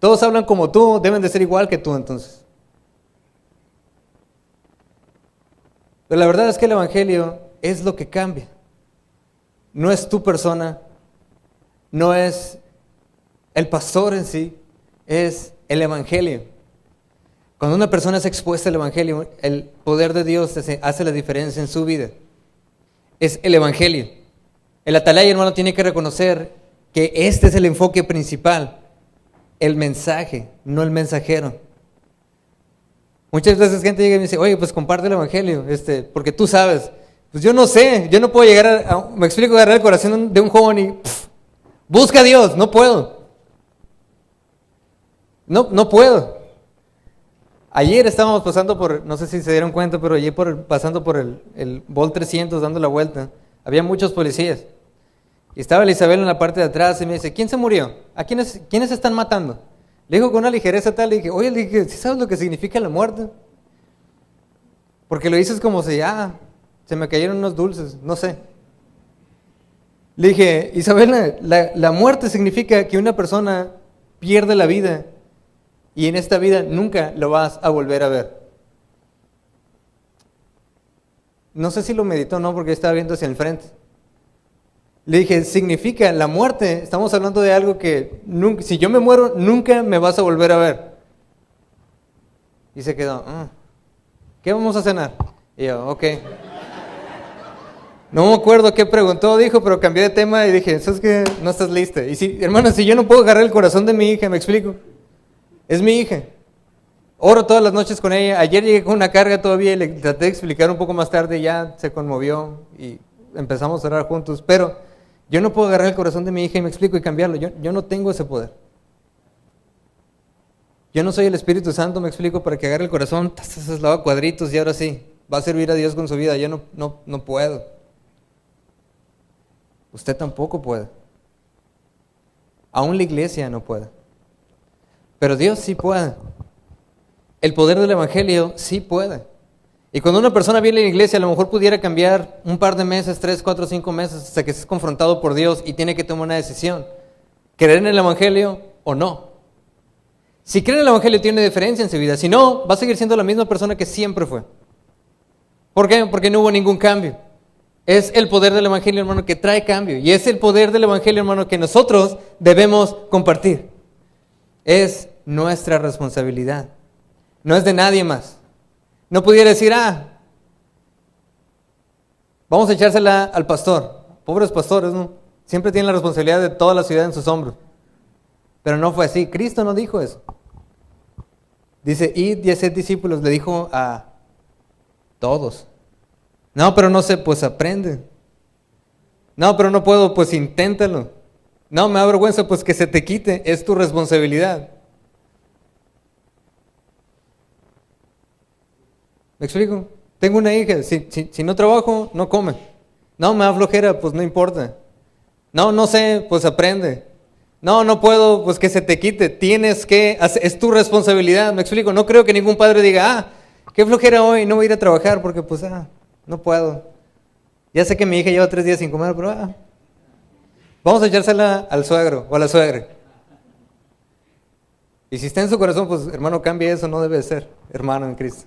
Todos hablan como tú, deben de ser igual que tú entonces. Pero la verdad es que el Evangelio es lo que cambia. No es tu persona, no es el pastor en sí, es el Evangelio. Cuando una persona es expuesta al Evangelio, el poder de Dios hace la diferencia en su vida. Es el Evangelio. El atalaya, hermano, tiene que reconocer que este es el enfoque principal, el mensaje, no el mensajero. Muchas veces gente llega y me dice, oye, pues comparte el evangelio, porque tú sabes. Pues yo no sé, yo no puedo llegar me explico, agarrar el corazón de un joven y busca a Dios, no puedo. No puedo. Ayer estábamos pasando por, no sé si se dieron cuenta, pero ayer pasando por el Vol 300 dando la vuelta, había muchos policías. Y estaba Isabel en la parte de atrás y me dice, ¿quién se murió? ¿A quiénes están matando? Le dijo con una ligereza tal, le dije, oye, ¿sí sabes lo que significa la muerte? Porque lo dices como si, se me cayeron unos dulces, no sé. Le dije, Isabel, la muerte significa que una persona pierde la vida y en esta vida nunca lo vas a volver a ver. No sé si lo meditó o no, porque estaba viendo hacia el frente. Le dije, significa la muerte, estamos hablando de algo que nunca, si yo me muero, nunca me vas a volver a ver. Y se quedó, ¿qué vamos a cenar? Y yo, ok. No me acuerdo qué preguntó, dijo, pero cambié de tema y dije, ¿sabes qué? No estás lista. Y si, hermano, si yo no puedo agarrar el corazón de mi hija, ¿me explico? Es mi hija. Oro todas las noches con ella. Ayer llegué con una carga todavía y le traté de explicar un poco más tarde y ya se conmovió y empezamos a orar juntos. Pero yo no puedo agarrar el corazón de mi hija y me explico y cambiarlo. Yo no tengo ese poder. Yo no soy el Espíritu Santo, me explico, para que agarre el corazón, se lo haga cuadritos y ahora sí, va a servir a Dios con su vida. Yo no puedo. Usted tampoco puede. Aún la iglesia no puede. Pero Dios sí puede. El poder del Evangelio sí puede. Y cuando una persona viene a la iglesia, a lo mejor pudiera cambiar un par de meses, 3, 4, 5 meses, hasta que es confrontado por Dios y tiene que tomar una decisión. ¿Creer en el Evangelio o no? Si cree en el Evangelio, tiene diferencia en su vida. Si no, va a seguir siendo la misma persona que siempre fue. ¿Por qué? Porque no hubo ningún cambio. Es el poder del Evangelio, hermano, que trae cambio. Y es el poder del Evangelio, hermano, que nosotros debemos compartir. Es nuestra responsabilidad. No es de nadie más. No pudiera decir, vamos a echársela al pastor. Pobres pastores, ¿no? Siempre tienen la responsabilidad de toda la ciudad en sus hombros. Pero no fue así. Cristo no dijo eso. Dice, id y haced discípulos. Le dijo a todos. No, pero no sé, pues aprende. No, pero no puedo, pues inténtalo. No, me da vergüenza, pues que se te quite. Es tu responsabilidad. ¿Me explico? Tengo una hija, si no trabajo, no come. No, me da flojera, pues no importa. No sé, pues aprende. No puedo, pues que se te quite. Tienes que, es tu responsabilidad, me explico. No creo que ningún padre diga, qué flojera hoy, no voy a ir a trabajar porque pues, no puedo. Ya sé que mi hija lleva 3 días sin comer, pero vamos a echársela al suegro o a la suegra. Y si está en su corazón, pues hermano, cambie eso, no debe de ser, hermano en Cristo.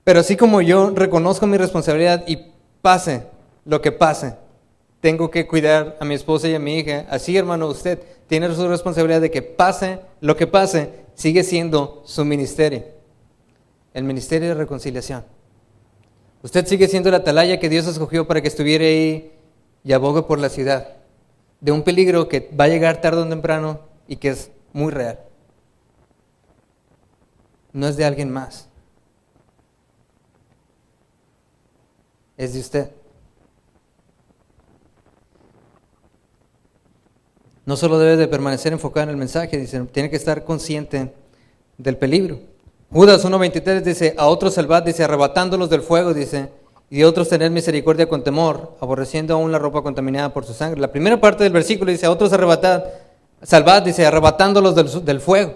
Pero así como yo reconozco mi responsabilidad y pase lo que pase, tengo que cuidar a mi esposa y a mi hija. Así, hermano, usted tiene su responsabilidad de que pase lo que pase, sigue siendo su ministerio. El ministerio de reconciliación. Usted sigue siendo la atalaya que Dios escogió para que estuviera ahí y abogue por la ciudad. De un peligro que va a llegar tarde o temprano y que es muy real. No es de alguien más. Es de usted. No solo debe de permanecer enfocado en el mensaje, dice, tiene que estar consciente del peligro. Judas 1:23 dice, a otros salvad, dice, arrebatándolos del fuego, dice, y de otros tener misericordia con temor, aborreciendo aún la ropa contaminada por su sangre. La primera parte del versículo dice, a otros salvad, dice, arrebatándolos del fuego.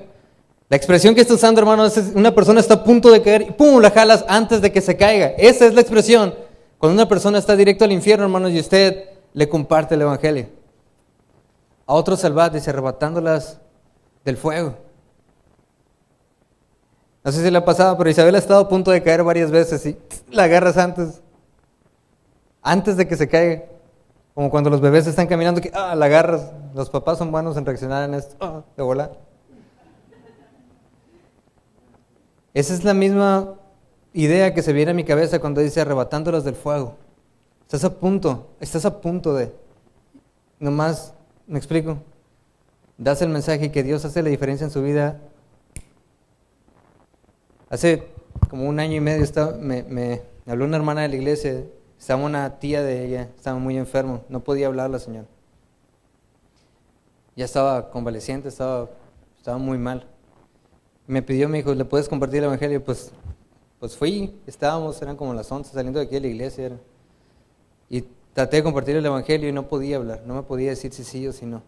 La expresión que está usando, hermano, es una persona está a punto de caer y ¡pum!, la jalas antes de que se caiga. Esa es la expresión. Cuando una persona está directo al infierno, hermanos, y usted le comparte el evangelio. A otros salvad, dice, arrebatándolas del fuego. No sé si le ha pasado, pero Isabel ha estado a punto de caer varias veces y la agarras antes de que se caiga. Como cuando los bebés están caminando, que la agarras. Los papás son buenos en reaccionar en esto, de volar. Esa es la misma idea que se viene a mi cabeza cuando dice arrebatándolas del fuego. Estás a punto de, nomás, ¿me explico? Das el mensaje que Dios hace la diferencia en su vida. Hace como 1 año y medio me habló una hermana de la iglesia, estaba una tía de ella, estaba muy enfermo, no podía hablar la señora. Ya estaba convaleciente, estaba muy mal. Me pidió, me dijo, ¿le puedes compartir el evangelio? Pues fui, eran como las 11 saliendo de aquí de la iglesia. Y traté de compartir el evangelio y no podía hablar, no me podía decir si sí o si no.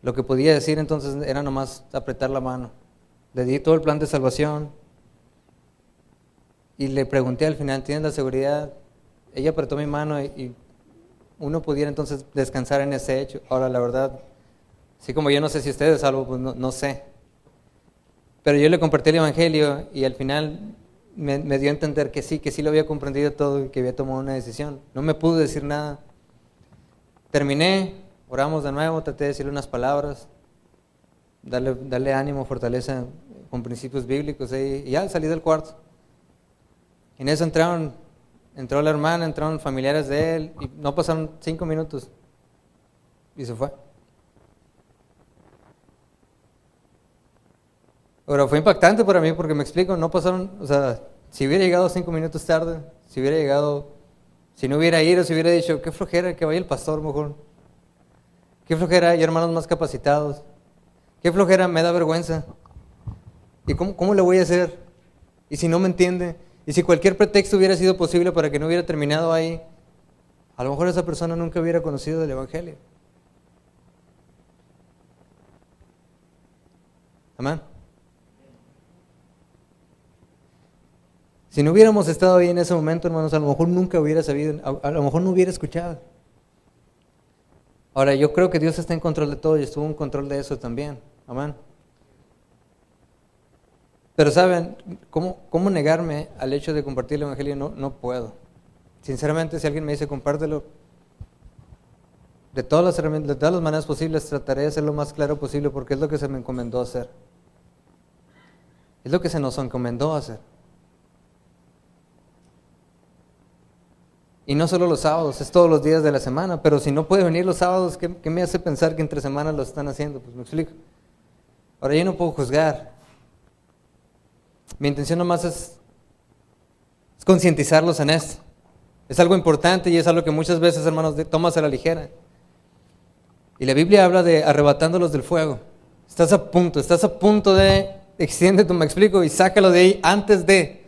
Lo que podía decir entonces era nomás apretar la mano. Le di todo el plan de salvación y le pregunté al final, ¿tienes la seguridad? Ella apretó mi mano y uno pudiera entonces descansar en ese hecho. Ahora, la verdad, así como yo no sé si ustedes salvo, pues no sé. Pero yo le compartí el evangelio y al final me dio a entender que sí lo había comprendido todo y que había tomado una decisión. No me pudo decir nada. Terminé, oramos de nuevo, traté de decirle unas palabras, darle ánimo, fortaleza con principios bíblicos y ya salí del cuarto. En eso entró la hermana, entraron familiares de él y no pasaron 5 minutos y se fue. Pero fue impactante para mí porque me explico, no pasaron, o sea, si hubiera llegado 5 minutos tarde, si no hubiera ido, si hubiera dicho, qué flojera que vaya el pastor mejor, qué flojera, hay hermanos más capacitados, qué flojera, me da vergüenza, y cómo le voy a hacer, y si no me entiende, y si cualquier pretexto hubiera sido posible para que no hubiera terminado ahí, a lo mejor esa persona nunca hubiera conocido el evangelio. Amén. Si no hubiéramos estado ahí en ese momento, hermanos, a lo mejor nunca hubiera sabido, a lo mejor no hubiera escuchado. Ahora, yo creo que Dios está en control de todo y estuvo en control de eso también. Amén. Pero ¿saben cómo negarme al hecho de compartir el evangelio? No puedo. Sinceramente, si alguien me dice compártelo, de todas las maneras posibles trataré de ser lo más claro posible porque es lo que se me encomendó hacer. Es lo que se nos encomendó hacer. Y no solo los sábados, es todos los días de la semana, pero si no puede venir los sábados, ¿qué me hace pensar que entre semanas lo están haciendo? Pues me explico. Ahora yo no puedo juzgar. Mi intención nomás es concientizarlos en esto. Es algo importante y es algo que muchas veces, hermanos, tomas a la ligera. Y la Biblia habla de arrebatándolos del fuego. Estás a punto de, extiende, me explico, y sácalo de ahí antes de.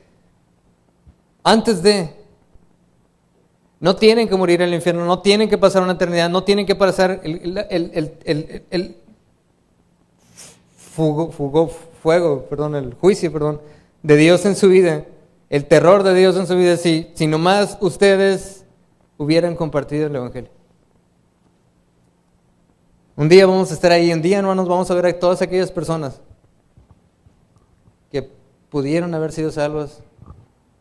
No tienen que morir en el infierno, no tienen que pasar una eternidad, no tienen que pasar el juicio de Dios en su vida, el terror de Dios en su vida, si nomás ustedes hubieran compartido el evangelio. Un día vamos a estar ahí, un día, hermanos, vamos a ver a todas aquellas personas que pudieron haber sido salvas,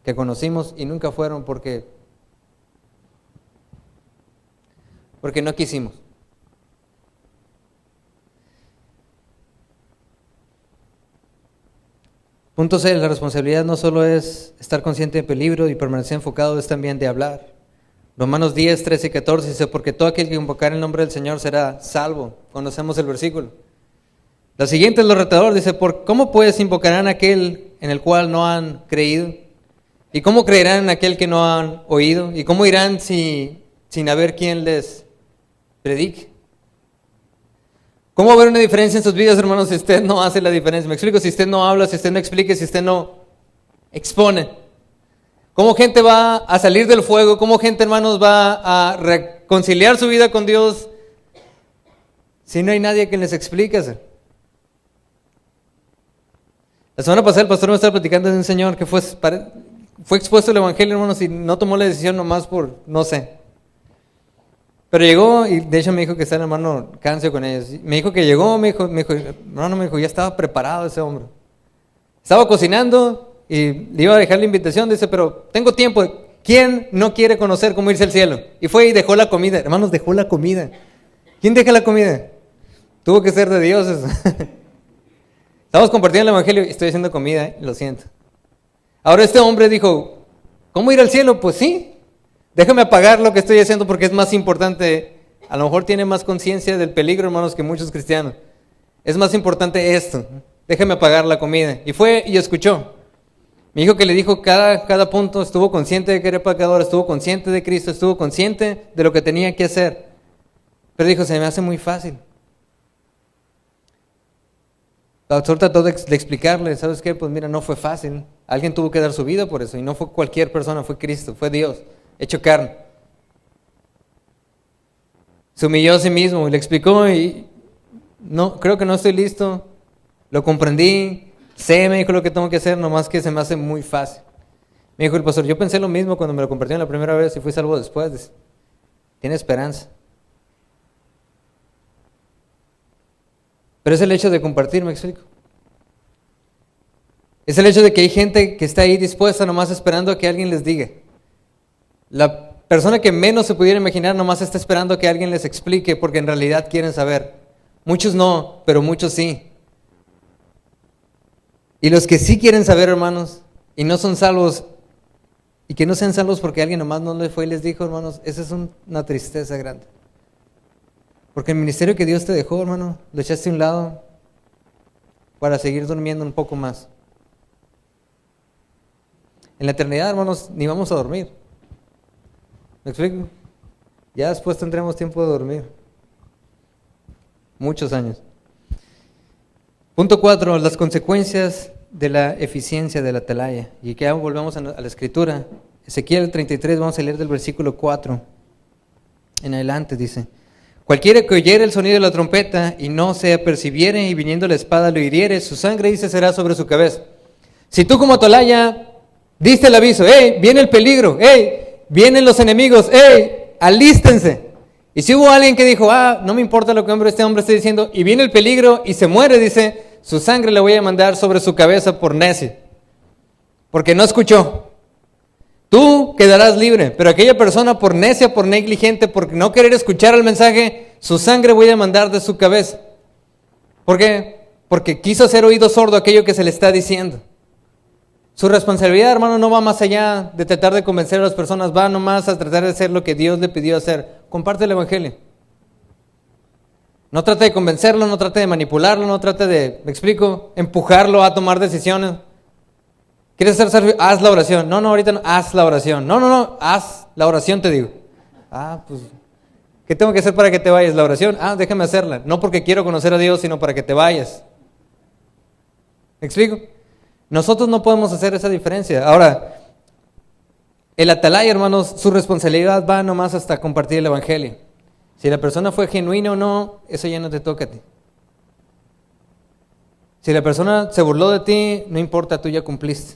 que conocimos y nunca fueron porque no quisimos. Punto C, la responsabilidad no solo es estar consciente de peligro y permanecer enfocado, es también de hablar. Romanos 10, 13 y 14 dice, porque todo aquel que invocar el nombre del Señor será salvo. Conocemos el versículo. La siguiente es lo retador, dice, ¿cómo pues invocarán a aquel en el cual no han creído? ¿Y cómo creerán en aquel que no han oído? ¿Y cómo irán sin haber quien les predique? ¿Cómo va a haber una diferencia en sus vidas, hermanos, si usted no hace la diferencia? Me explico, si usted no habla, si usted no explica, si usted no expone. ¿Cómo gente va a salir del fuego? ¿Cómo gente, hermanos, va a reconciliar su vida con Dios si no hay nadie que les explique? La semana pasada el pastor me estaba platicando de un señor que fue expuesto al evangelio, hermanos, y no tomó la decisión nomás por, no sé. Pero llegó y de hecho me dijo que está el hermano Cancio con ellos. Me dijo que llegó, me dijo, ya estaba preparado ese hombre. Estaba cocinando y le iba a dejar la invitación, dice, pero tengo tiempo. ¿Quién no quiere conocer cómo irse al cielo? Y fue y dejó la comida. Hermanos, dejó la comida. ¿Quién deja la comida? Tuvo que ser de dioses. Estamos compartiendo el evangelio y estoy haciendo comida, lo siento. Ahora este hombre dijo, ¿cómo ir al cielo? Pues sí, déjame apagar lo que estoy haciendo porque es más importante. A lo mejor tiene más conciencia del peligro, hermanos, que muchos cristianos. Es más importante esto. Déjame apagar la comida. Y fue y escuchó. Mi hijo que le dijo cada punto, estuvo consciente de que era pecador, estuvo consciente de Cristo, estuvo consciente de lo que tenía que hacer. Pero dijo, se me hace muy fácil. El doctor trató de explicarle, ¿sabes qué? Pues mira, no fue fácil. Alguien tuvo que dar su vida por eso. Y no fue cualquier persona, fue Cristo, fue Dios, hecho carne. Se humilló a sí mismo y le explicó y no, creo que no estoy listo. Lo comprendí. Me dijo lo que tengo que hacer, nomás que se me hace muy fácil. Me dijo el pastor, yo pensé lo mismo cuando me lo compartieron la primera vez y fui salvo después. Dice, tiene esperanza. Pero es el hecho de compartir, me explico. Es el hecho de que hay gente que está ahí dispuesta nomás esperando a que alguien les diga. La persona que menos se pudiera imaginar nomás está esperando a que alguien les explique porque en realidad quieren saber. Muchos no, pero muchos sí. Y los que sí quieren saber, hermanos, y no son salvos, y que no sean salvos porque alguien nomás no les fue y les dijo, hermanos, esa es una tristeza grande. Porque el ministerio que Dios te dejó, hermano, lo echaste a un lado para seguir durmiendo un poco más. En la eternidad, hermanos, ni vamos a dormir. ¿Me explico? Ya después tendremos tiempo de dormir. Muchos años. Punto 4, las consecuencias de la eficiencia de la atalaya. Y que volvemos a la escritura. Ezequiel 33, vamos a leer del versículo 4 en adelante, dice: cualquiera que oyere el sonido de la trompeta y no se apercibiere y viniendo la espada lo hiriere, su sangre, dice, será sobre su cabeza. Si tú como atalaya diste el aviso, ¡hey! Viene el peligro, ¡hey! Vienen los enemigos, ¡hey! Alístense. Y si hubo alguien que dijo, no me importa lo que este hombre esté diciendo, y viene el peligro y se muere, dice, su sangre le voy a mandar sobre su cabeza por necio, porque no escuchó. Tú quedarás libre, pero aquella persona por necia, por negligente, por no querer escuchar el mensaje, su sangre voy a mandar de su cabeza. ¿Por qué? Porque quiso hacer oído sordo a aquello que se le está diciendo. Su responsabilidad, hermano, no va más allá de tratar de convencer a las personas, va nomás a tratar de hacer lo que Dios le pidió hacer. Comparte el evangelio. No trate de convencerlo, no trate de manipularlo, no trate de, me explico, empujarlo a tomar decisiones. ¿Quieres hacer servicio? Haz la oración. No, ahorita no, haz la oración. No, haz la oración, te digo. Pues, ¿qué tengo que hacer para que te vayas? La oración. Déjame hacerla. No porque quiero conocer a Dios, sino para que te vayas. ¿Me explico? Nosotros no podemos hacer esa diferencia. Ahora, el atalaya, hermanos, su responsabilidad va nomás hasta compartir el evangelio. Si la persona fue genuina o no, eso ya no te toca a ti. Si la persona se burló de ti, no importa, tú ya cumpliste.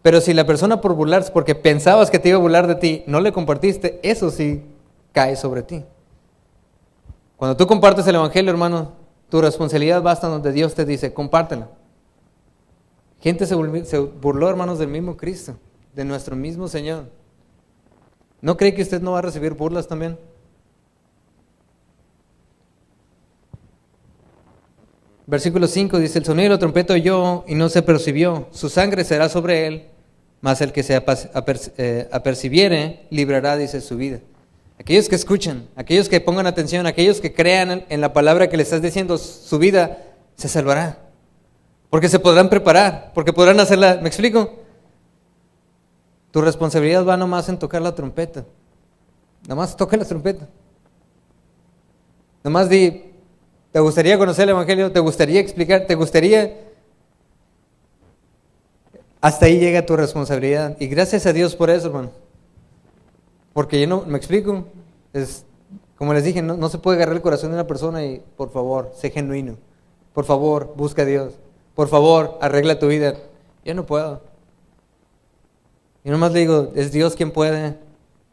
Pero si la persona por burlarse, porque pensabas que te iba a burlar de ti, no le compartiste, eso sí cae sobre ti. Cuando tú compartes el evangelio, hermano, tu responsabilidad va hasta donde Dios te dice, compártelo. Gente se burló, hermanos, del mismo Cristo, de nuestro mismo Señor. ¿No cree que usted no va a recibir burlas también? Versículo 5 dice, el sonido de la trompeta oyó y no se percibió, su sangre será sobre él, mas el que se apercibiere librará, dice, su vida. Aquellos que escuchan, aquellos que pongan atención, aquellos que crean en la palabra que le estás diciendo, su vida se salvará. Porque se podrán preparar, porque podrán hacerla. ¿Me explico? Tu responsabilidad va nomás en tocar la trompeta. Nomás toca la trompeta. Nomás di, ¿te gustaría conocer el evangelio? ¿Te gustaría explicar? ¿Te gustaría? Hasta ahí llega tu responsabilidad. Y gracias a Dios por eso, hermano. Porque yo no, ¿me explico? Como les dije, no se puede agarrar el corazón de una persona y, por favor, sé genuino. Por favor, busca a Dios. Por favor, arregla tu vida. Yo no puedo. Y nomás le digo, es Dios quien puede,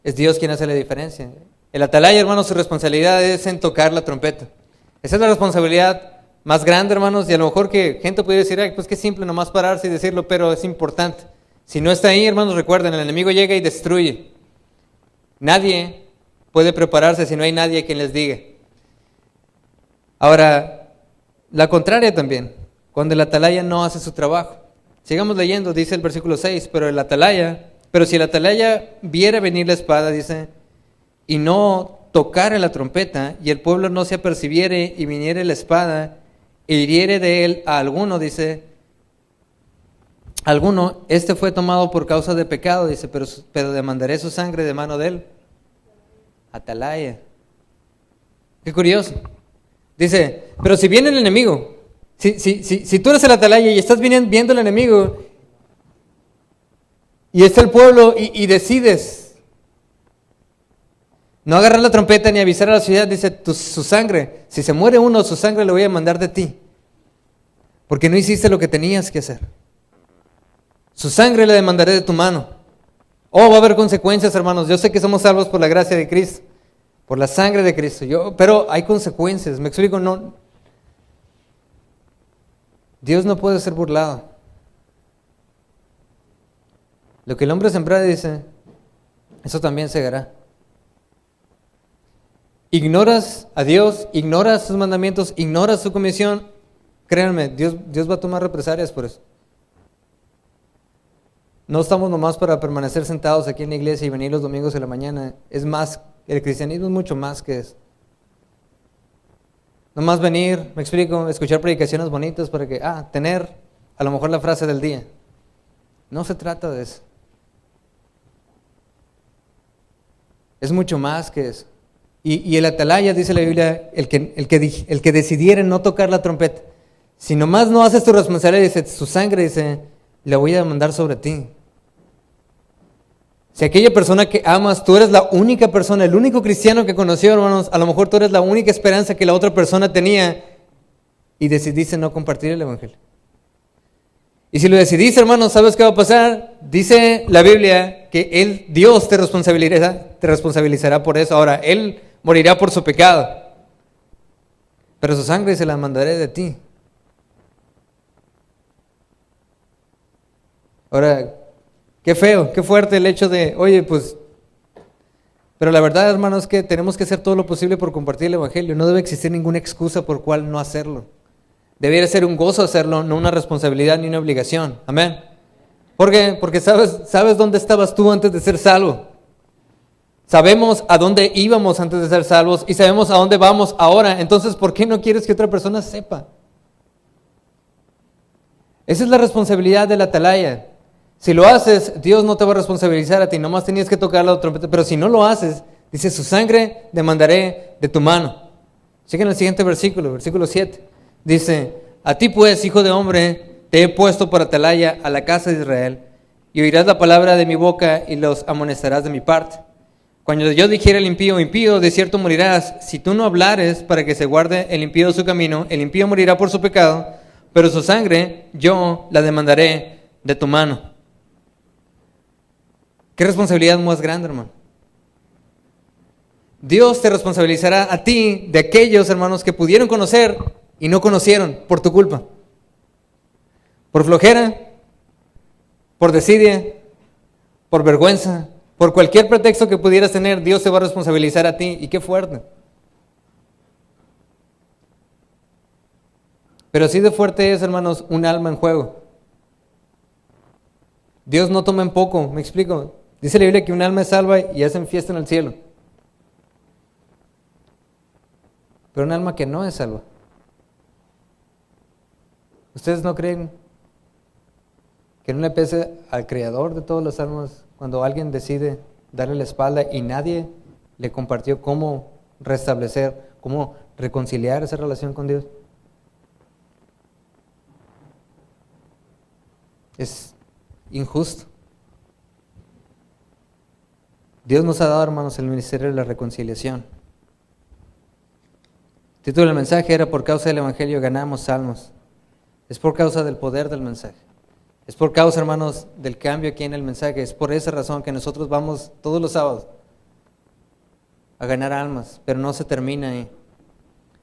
es Dios quien hace la diferencia. El atalaya, hermanos, su responsabilidad es en tocar la trompeta. Esa es la responsabilidad más grande, hermanos, y a lo mejor que gente puede decir, pues qué simple, nomás pararse y decirlo, pero es importante. Si no está ahí, hermanos, recuerden, el enemigo llega y destruye. Nadie puede prepararse si no hay nadie quien les diga. Ahora, la contraria también. Cuando el atalaya no hace su trabajo. Sigamos leyendo, dice el versículo 6, pero si el atalaya viera venir la espada, dice, y no tocare la trompeta, y el pueblo no se apercibiere, y viniere la espada, e hiriere de él a alguno, dice, este fue tomado por causa de pecado, dice, pero demandaré su sangre de mano de él. Atalaya. Qué curioso. Dice, pero si viene el enemigo, si tú eres el atalaya y estás viendo el enemigo, y está el pueblo y decides no agarrar la trompeta ni avisar a la ciudad, dice, su sangre, si se muere uno, su sangre le voy a mandar de ti, porque no hiciste lo que tenías que hacer. Su sangre le demandaré de tu mano. Oh, va a haber consecuencias, hermanos. Yo sé que somos salvos por la gracia de Cristo, por la sangre de Cristo. Pero hay consecuencias. Me explico, no. Dios no puede ser burlado. Lo que el hombre sembrare, dice, eso también segará. Ignoras a Dios, ignoras sus mandamientos, ignoras su comisión. Créanme, Dios va a tomar represalias por eso. No estamos nomás para permanecer sentados aquí en la iglesia y venir los domingos de la mañana. Es más, el cristianismo es mucho más que eso. Nomás venir, me explico, escuchar predicaciones bonitas para que, tener a lo mejor la frase del día. No se trata de eso. Es mucho más que eso. Y el atalaya, dice la Biblia, el que decidiera no tocar la trompeta. Si nomás no haces tu responsabilidad, dice, su sangre, dice, la voy a demandar sobre ti. Si aquella persona que amas, tú eres la única persona, el único cristiano que conoció, hermanos, a lo mejor tú eres la única esperanza que la otra persona tenía y decidiste no compartir el evangelio. Y si lo decidiste, hermanos, ¿sabes qué va a pasar? Dice la Biblia que Dios te responsabilizará por eso. Ahora, Él morirá por su pecado, pero su sangre se la mandaré de ti. Ahora, qué feo, qué fuerte el hecho de, pero la verdad, hermanos, es que tenemos que hacer todo lo posible por compartir el evangelio. No debe existir ninguna excusa por cual no hacerlo. Debería ser un gozo hacerlo, no una responsabilidad ni una obligación. Amén. ¿Por qué? Porque sabes dónde estabas tú antes de ser salvo. Sabemos a dónde íbamos antes de ser salvos y sabemos a dónde vamos ahora. Entonces, ¿por qué no quieres que otra persona sepa? Esa es la responsabilidad del atalaya. Si lo haces, Dios no te va a responsabilizar a ti, nomás tenías que tocar la trompeta. Pero si no lo haces, dice, su sangre demandaré de tu mano. Chequen el siguiente versículo 7. Dice, a ti pues, hijo de hombre, te he puesto por atalaya a la casa de Israel, y oirás la palabra de mi boca y los amonestarás de mi parte. Cuando yo dijere al impío, impío, de cierto morirás, si tú no hablares para que se guarde el impío de su camino, el impío morirá por su pecado, pero su sangre yo la demandaré de tu mano. ¿Qué responsabilidad más grande, hermano? Dios te responsabilizará a ti de aquellos, hermanos, que pudieron conocer y no conocieron por tu culpa. Por flojera, por desidia, por vergüenza, por cualquier pretexto que pudieras tener, Dios te va a responsabilizar a ti. Y qué fuerte. Pero así de fuerte es, hermanos, un alma en juego. Dios no toma en poco, me explico. Dice la Biblia que un alma es salva y hacen fiesta en el cielo. Pero un alma que no es salva. ¿Ustedes no creen que no le pese al Creador de todas las almas cuando alguien decide darle la espalda y nadie le compartió cómo restablecer, cómo reconciliar esa relación con Dios? Es injusto. Dios nos ha dado, hermanos, el ministerio de la reconciliación. El título del mensaje era: por causa del evangelio ganamos almas. Es por causa del poder del mensaje. Es por causa, hermanos, del cambio aquí en el mensaje. Es por esa razón que nosotros vamos todos los sábados a ganar almas, pero no se termina ahí.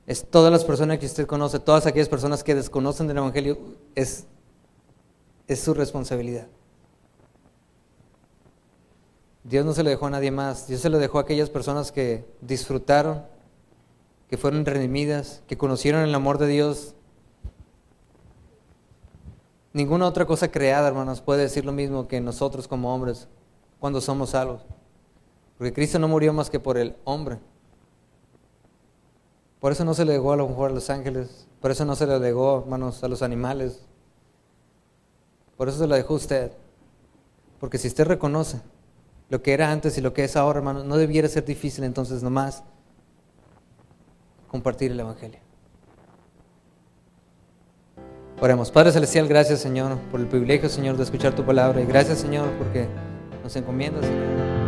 Es todas las personas que usted conoce, todas aquellas personas que desconocen del evangelio, es su responsabilidad. Dios no se lo dejó a nadie más. Dios se lo dejó a aquellas personas que disfrutaron, que fueron redimidas, que conocieron el amor de Dios Ninguna otra cosa creada, hermanos, puede decir lo mismo que nosotros como hombres cuando somos salvos. Porque Cristo no murió más que por el hombre. Por eso no se le legó a lo mejor a los ángeles. Por eso no se le legó, hermanos, a los animales. Por eso se lo dejó a usted. Porque si usted reconoce lo que era antes y lo que es ahora, hermanos, no debiera ser difícil entonces nomás compartir el Evangelio. Oremos. Padre Celestial, gracias, Señor, por el privilegio, Señor, de escuchar tu palabra. Y gracias, Señor, porque nos encomiendas, Señor.